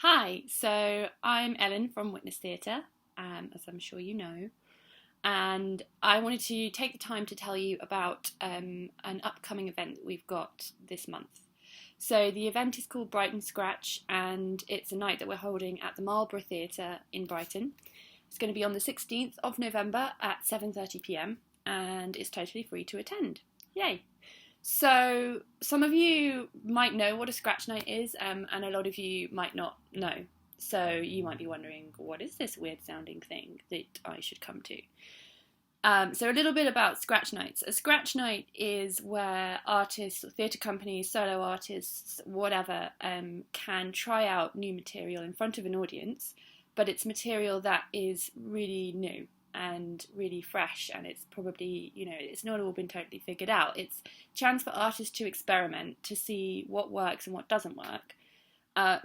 Hi, so I'm Ellen from Witness Theatre, as I'm sure you know, and I wanted to take the time to tell you about an upcoming event that we've got this month. So the event is called Brighton Scratch, and it's a night that we're holding at the Marlborough Theatre in Brighton. It's going to be on the 16th of November at 7:30 p.m. and it's totally free to attend. Yay! So, some of you might know what a scratch night is, and a lot of you might not know. So, you might be wondering, what is this weird sounding thing that I should come to? So, a little bit about scratch nights. A scratch night is where artists, or theatre companies, solo artists, whatever, can try out new material in front of an audience, but it's material that is really new and really fresh, and it's probably, it's not all been totally figured out. It's a chance for artists to experiment, to see what works and what doesn't work,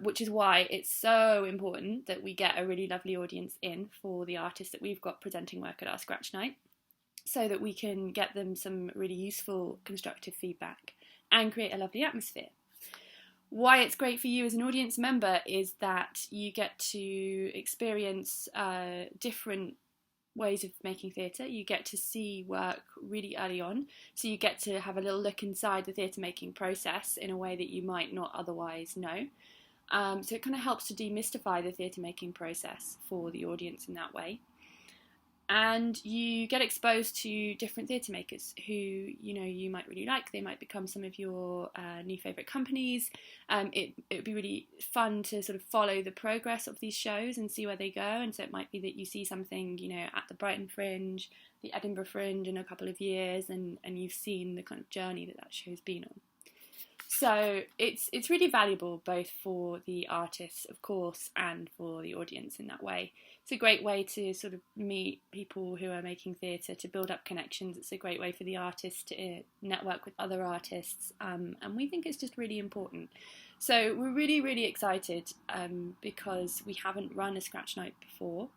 which is why it's so important that we get a really lovely audience in for the artists that we've got presenting work at our scratch night, so that we can get them some really useful constructive feedback and create a lovely atmosphere. Why it's great for you as an audience member is that you get to experience different ways of making theatre. You get to see work really early on, so you get to have a little look inside the theatre making process in a way that you might not otherwise know. So it kind of helps to demystify the theatre making process for the audience in that way. And you get exposed to different theatre makers who you might really like. They might become some of your new favourite companies. It would be really fun to sort of follow the progress of these shows and see where they go. And so it might be that you see something at the Brighton Fringe, the Edinburgh Fringe in a couple of years, and you've seen the kind of journey that show's been on. So it's really valuable both for the artists, of course, and for the audience in that way. It's a great way to sort of meet people who are making theatre, to build up connections. It's a great way for the artists to network with other artists, and we think it's just really important. So we're really, really excited because we haven't run a scratch night before.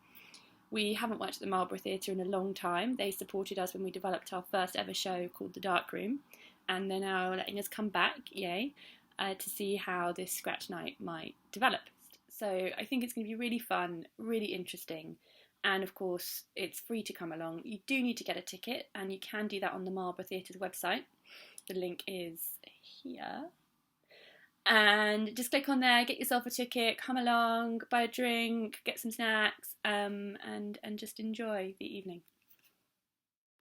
We haven't worked at the Marlborough Theatre in a long time. They supported us when we developed our first ever show called The Dark Room, and they're now letting us come back, yay, to see how this scratch night might develop. So I think it's going to be really fun, really interesting, and of course it's free to come along. You do need to get a ticket, and you can do that on the Marlborough Theatre's website. The link is here. And just click on there, get yourself a ticket, come along, buy a drink, get some snacks, and just enjoy the evening.